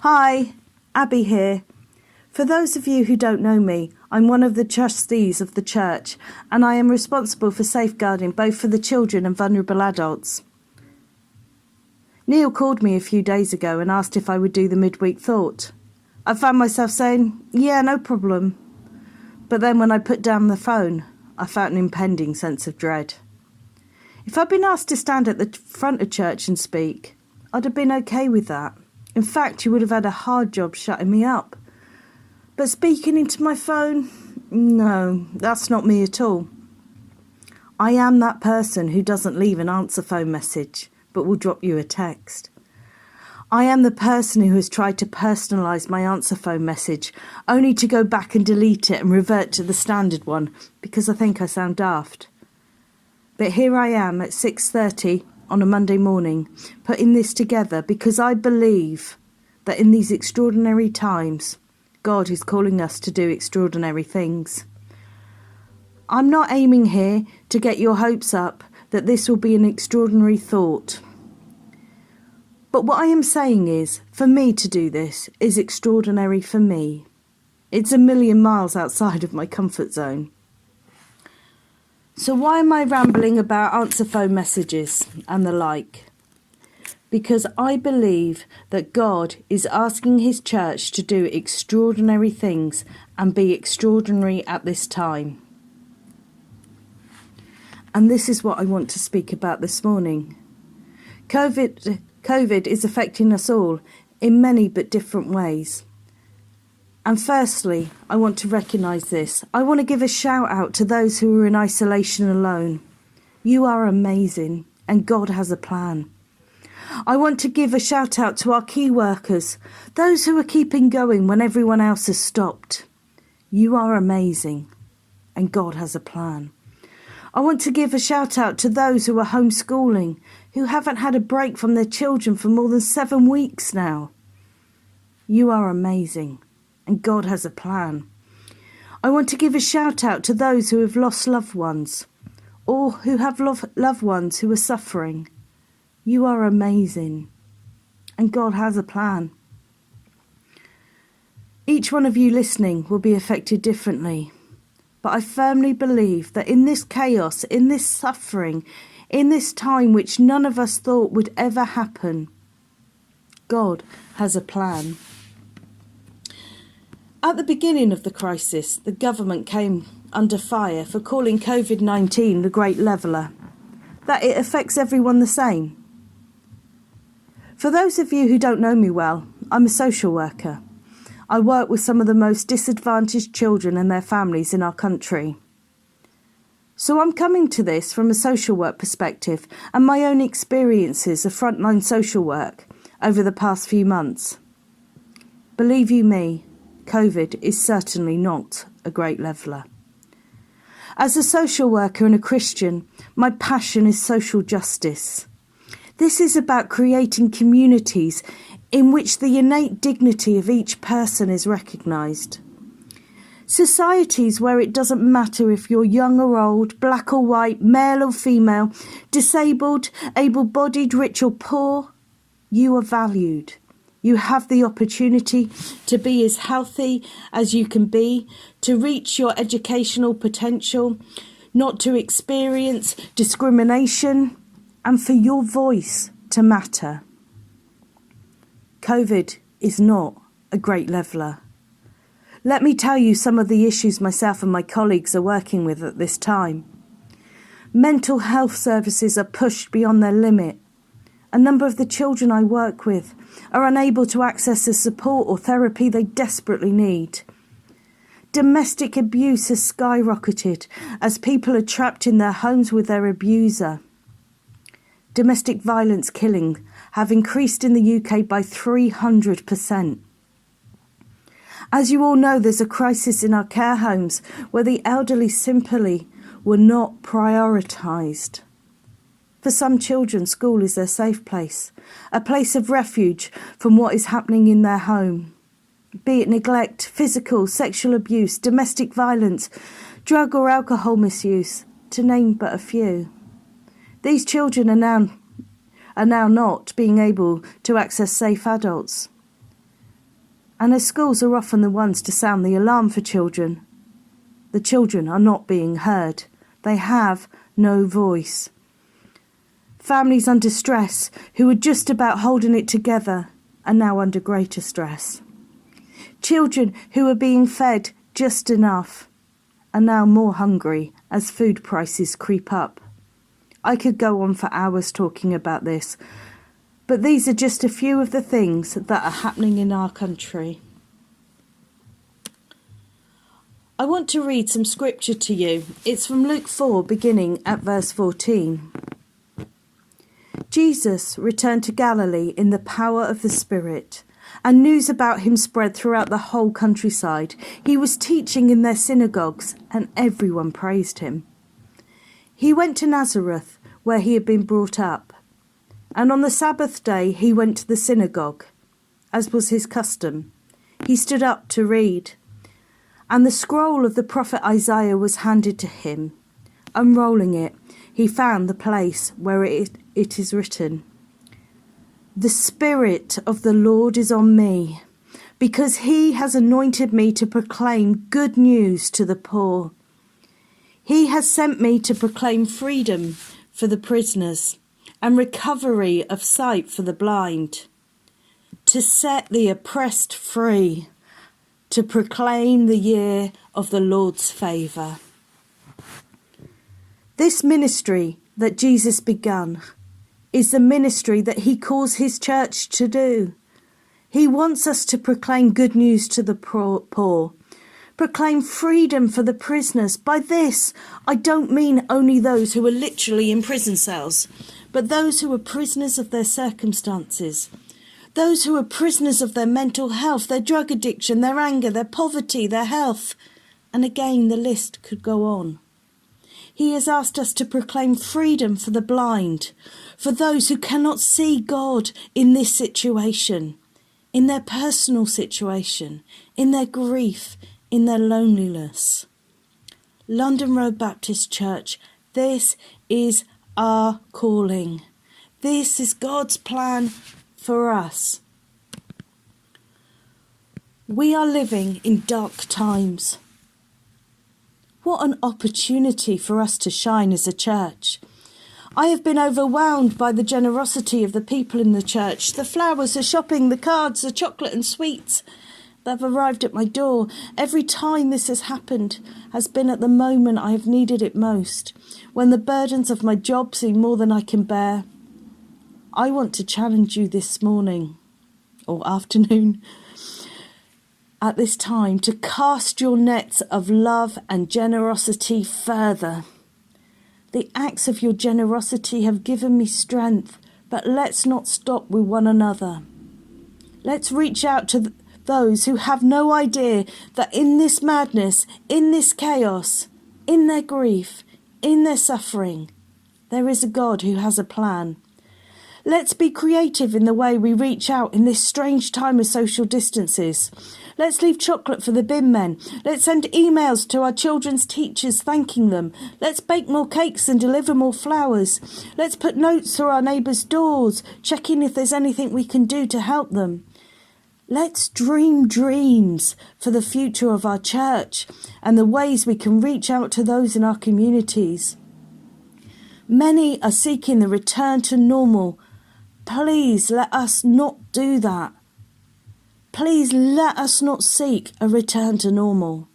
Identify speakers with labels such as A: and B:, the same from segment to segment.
A: Hi, Abby here. For those of you who don't know me, I'm one of the trustees of the church, and I am responsible for safeguarding both for the children and vulnerable adults. Neil called me a few days ago and asked if I would do the midweek thought. I found myself saying, yeah, no problem. But then when I put down the phone, I felt an impending sense of dread. If I'd been asked to stand at the front of church and speak, I'd have been okay with that. In fact, you would have had a hard job shutting me up. But speaking into my phone? No, that's not me at all. I am that person who doesn't leave an answer phone message, but will drop you a text. I am the person who has tried to personalise my answer phone message, only to go back and delete it and revert to the standard one, because I think I sound daft. But here I am at 6:30 on a Monday morning, putting this together because I believe that in these extraordinary times, God is calling us to do extraordinary things. I'm not aiming here to get your hopes up that this will be an extraordinary thought. But what I am saying is, for me to do this is extraordinary for me. It's a million miles outside of my comfort zone. So why am I rambling about answer phone messages and the like? Because I believe that God is asking his church to do extraordinary things and be extraordinary at this time. And this is what I want to speak about this morning. COVID is affecting us all in many but different ways. And firstly, I want to recognise this. I want to give a shout out to those who are in isolation alone. You are amazing and God has a plan. I want to give a shout out to our key workers, those who are keeping going when everyone else has stopped. You are amazing and God has a plan. I want to give a shout out to those who are homeschooling, who haven't had a break from their children for more than 7 weeks now. You are amazing and God has a plan. I want to give a shout out to those who have lost loved ones or who have loved ones who are suffering. You are amazing and God has a plan. Each one of you listening will be affected differently, but I firmly believe that in this chaos, in this suffering, in this time which none of us thought would ever happen, God has a plan. At the beginning of the crisis, the government came under fire for calling COVID-19 the Great Leveller, that it affects everyone the same. For those of you who don't know me well, I'm a social worker. I work with some of the most disadvantaged children and their families in our country. So I'm coming to this from a social work perspective and my own experiences of frontline social work over the past few months. Believe you me, COVID is certainly not a great leveller. As a social worker and a Christian, my passion is social justice. This is about creating communities in which the innate dignity of each person is recognised. Societies where it doesn't matter if you're young or old, black or white, male or female, disabled, able-bodied, rich or poor, you are valued. You have the opportunity to be as healthy as you can be, to reach your educational potential, not to experience discrimination, and for your voice to matter. COVID is not a great leveller. Let me tell you some of the issues myself and my colleagues are working with at this time. Mental health services are pushed beyond their limit. A number of the children I work with are unable to access the support or therapy they desperately need. Domestic abuse has skyrocketed as people are trapped in their homes with their abuser. Domestic violence killings have increased in the UK by 300%. As you all know, there's a crisis in our care homes where the elderly simply were not prioritised. For some children, school is their safe place, a place of refuge from what is happening in their home. Be it neglect, physical, sexual abuse, domestic violence, drug or alcohol misuse, to name but a few. These children are now not being able to access safe adults. And as schools are often the ones to sound the alarm for children, the children are not being heard. They have no voice. Families under stress who were just about holding it together are now under greater stress. Children who are being fed just enough are now more hungry as food prices creep up. I could go on for hours talking about this, but these are just a few of the things that are happening in our country. I want to read some scripture to you. It's from Luke 4, beginning at verse 14. Jesus returned to Galilee in the power of the Spirit, and news about him spread throughout the whole countryside. He was teaching in their synagogues, and everyone praised him. He went to Nazareth, where he had been brought up, and on the Sabbath day he went to the synagogue, as was his custom. He stood up to read, and the scroll of the prophet Isaiah was handed to him. Unrolling it, he found the place where it is written, "The Spirit of the Lord is on me, because he has anointed me to proclaim good news to the poor. He has sent me to proclaim freedom for the prisoners and recovery of sight for the blind, to set the oppressed free, to proclaim the year of the Lord's favour." This ministry that Jesus begun is the ministry that he calls his church to do. He wants us to proclaim good news to the poor, proclaim freedom for the prisoners. By this, I don't mean only those who are literally in prison cells, but those who are prisoners of their circumstances, those who are prisoners of their mental health, their drug addiction, their anger, their poverty, their health. And again, the list could go on. He has asked us to proclaim freedom for the blind, for those who cannot see God in this situation, in their personal situation, in their grief, in their loneliness. London Road Baptist Church, this is our calling. This is God's plan for us. We are living in dark times. What an opportunity for us to shine as a church. I have been overwhelmed by the generosity of the people in the church. The flowers, the shopping, the cards, the chocolate and sweets that have arrived at my door. Every time this has happened has been at the moment I have needed it most, when the burdens of my job seem more than I can bear. I want to challenge you this morning or afternoon at this time to cast your nets of love and generosity further. The acts of your generosity have given me strength, but let's not stop with one another. Let's reach out to those who have no idea that in this madness, in this chaos, in their grief, in their suffering, there is a God who has a plan. Let's be creative in the way we reach out in this strange time of social distances. Let's leave chocolate for the bin men. Let's send emails to our children's teachers thanking them. Let's bake more cakes and deliver more flowers. Let's put notes through our neighbours' doors, checking if there's anything we can do to help them. Let's dream dreams for the future of our church and the ways we can reach out to those in our communities. Many are seeking the return to normal. Please let us not do that. Please let us not seek a return to normal.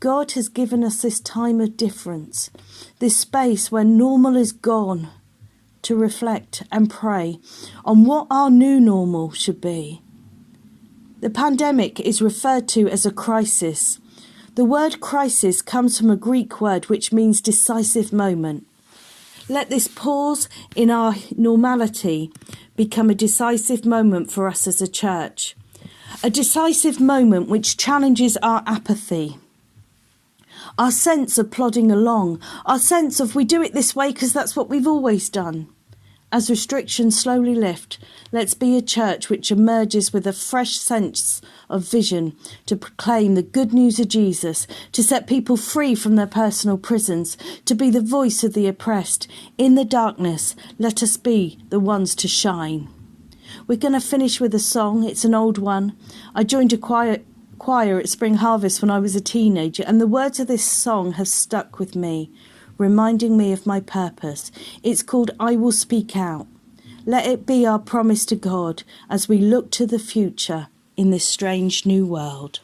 A: God has given us this time of difference, this space where normal is gone, to reflect and pray on what our new normal should be. The pandemic is referred to as a crisis. The word crisis comes from a Greek word which means decisive moment. Let this pause in our normality become a decisive moment for us as a church. A decisive moment which challenges our apathy, our sense of plodding along, our sense of we do it this way because that's what we've always done. As restrictions slowly lift, let's be a church which emerges with a fresh sense of vision to proclaim the good news of Jesus, to set people free from their personal prisons, to be the voice of the oppressed. In the darkness, let us be the ones to shine. We're going to finish with a song. It's an old one. I joined a choir at Spring Harvest when I was a teenager, and the words of this song have stuck with me, reminding me of my purpose. It's called I Will Speak Out. Let it be our promise to God as we look to the future in this strange new world.